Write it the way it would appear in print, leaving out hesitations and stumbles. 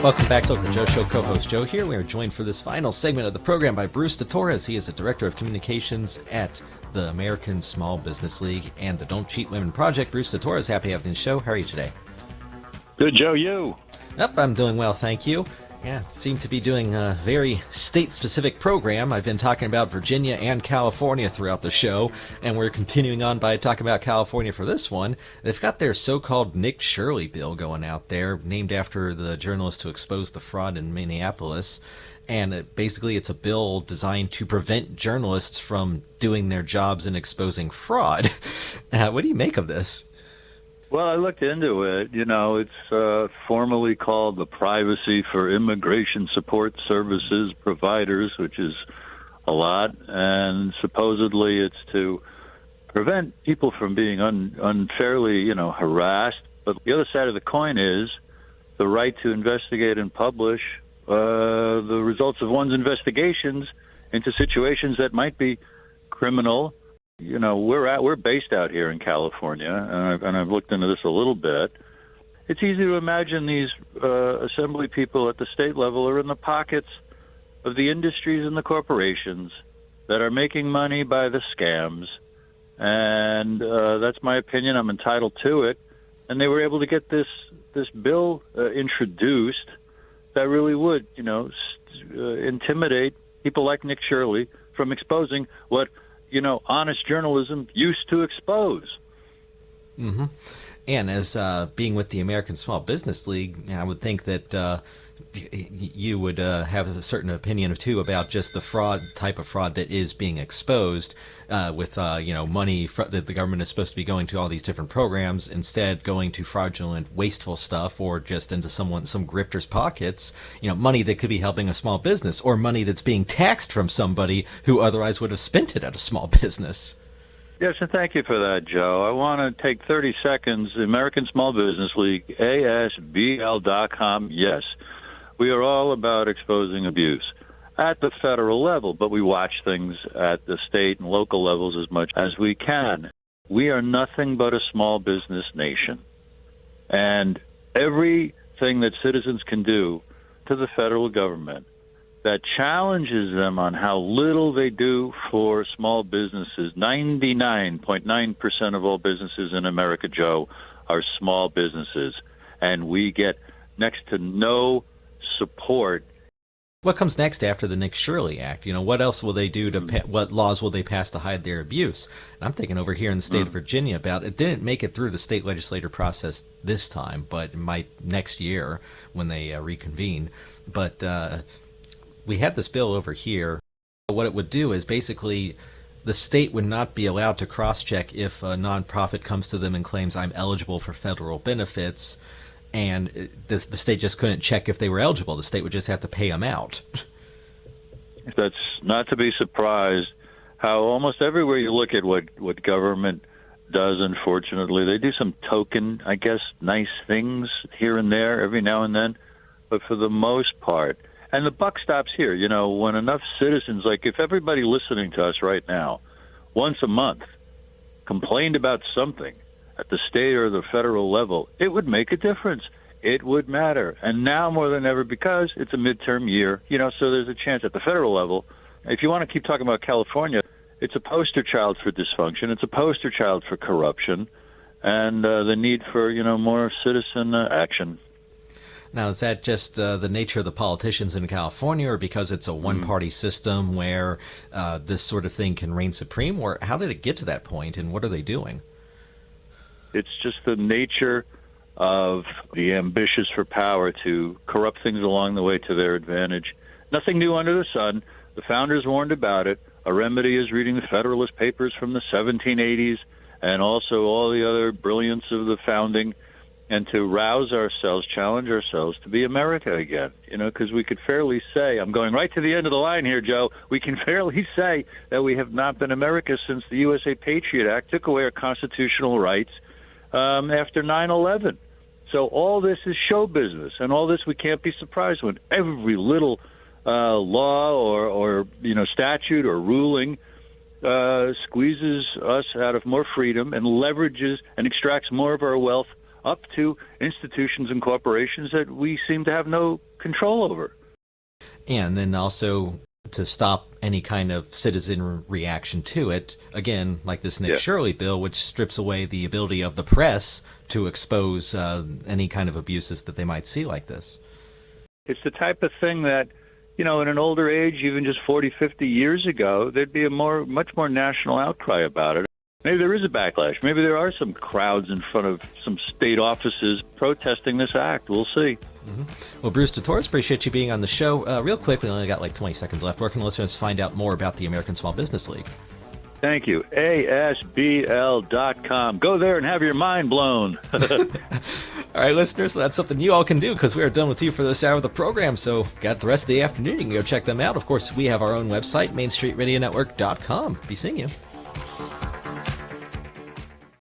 Welcome back, Silver Joe Show. Co-host Joe here. We are joined for this final segment of the program by Bruce Torres. He is the Director of Communications at the American Small Business League and the Don't Cheat Women Project. Bruce Torres, happy to have you on the show. How are you today? Good, Joe. You? Yep, I'm doing well, thank you. Yeah, seem to be doing a very state-specific program. I've been talking about Virginia and California throughout the show, and we're continuing on by talking about California for this one. They've got their so-called Nick Shirley bill going out there, named after the journalist who exposed the fraud in Minneapolis. And basically it's a bill designed to prevent journalists from doing their jobs and exposing fraud. What do you make of this? Well, I looked into it. You know, it's formally called the Privacy for Immigration Support Services Providers, which is a lot. And supposedly it's to prevent people from being unfairly, harassed. But the other side of the coin is the right to investigate and publish the results of one's investigations into situations that might be criminal. You know, we're based out here in California, and I've looked into this a little bit. It's easy to imagine these assembly people at the state level are in the pockets of the industries and the corporations that are making money by the scams, and that's my opinion. I'm entitled to it. And they were able to get this bill introduced that really would, intimidate people like Nick Shirley from exposing what honest journalism used to expose. Mm-hmm. And as being with the American Small Business League, I would think that you would have a certain opinion too about just the type of fraud that is being exposed with money that the government is supposed to be going to all these different programs, instead going to fraudulent, wasteful stuff, or just into some grifter's pockets. Money that could be helping a small business, or money that's being taxed from somebody who otherwise would have spent it at a small business. Yes, and thank you for that, Joe. I want to take 30 seconds. The American Small Business League, ASBL.com. Yes, we are all about exposing abuse at the federal level, but we watch things at the state and local levels as much as we can. We are nothing but a small business nation. And everything that citizens can do to the federal government that challenges them on how little they do for small businesses. 99.9% of all businesses in America, Joe, are small businesses. And we get next to no support. What comes next after the Nick Shirley Act? What else will they do what laws will they pass to hide their abuse? And I'm thinking over here in the state of Virginia about it. Didn't make it through the state legislative process this time, but it might next year when they reconvene. But we had this bill over here. What it would do is basically the state would not be allowed to cross-check if a nonprofit comes to them and claims I'm eligible for federal benefits, and the state just couldn't check if they were eligible. The state would just have to pay them out. That's not to be surprised how almost everywhere you look at what government does, unfortunately, they do some token, I guess, nice things here and there every now and then. But for the most part, and the buck stops here, when enough citizens, like if everybody listening to us right now, once a month, complained about something at the state or the federal level, it would make a difference. It would matter. And now more than ever, because it's a midterm year, so there's a chance at the federal level. If you want to keep talking about California, it's a poster child for dysfunction. It's a poster child for corruption and the need for, more citizen action. Now, is that just the nature of the politicians in California, or because it's a one-party system where this sort of thing can reign supreme? Or how did it get to that point, and what are they doing? It's just the nature of the ambitious for power to corrupt things along the way to their advantage. Nothing new under the sun. The founders warned about it. A remedy is reading the Federalist Papers from the 1780s and also all the other brilliance of the founding, and to rouse ourselves, challenge ourselves to be America again, because we could fairly say, I'm going right to the end of the line here, Joe, we can fairly say that we have not been America since the USA Patriot Act took away our constitutional rights after 9/11. So all this is show business, and all this we can't be surprised when every little law or statute or ruling squeezes us out of more freedom and leverages and extracts more of our wealth up to institutions and corporations that we seem to have no control over. And then also to stop any kind of citizen reaction to it, again, like this Nick Shirley bill, which strips away the ability of the press to expose any kind of abuses that they might see like this. It's the type of thing that, in an older age, even just 40, 50 years ago, there'd be a much more national outcry about it. Maybe there is a backlash. Maybe there are some crowds in front of some state offices protesting this act. We'll see. Mm-hmm. Well, Bruce Torres, appreciate you being on the show. Real quick, we only got like 20 seconds left. Where can listeners find out more about the American Small Business League? Thank you. ASBL.com. Go there and have your mind blown. All right, listeners, that's something you all can do because we are done with you for this hour of the program. So got the rest of the afternoon. You can go check them out. Of course, we have our own website, MainStreetRadioNetwork.com. Be seeing you.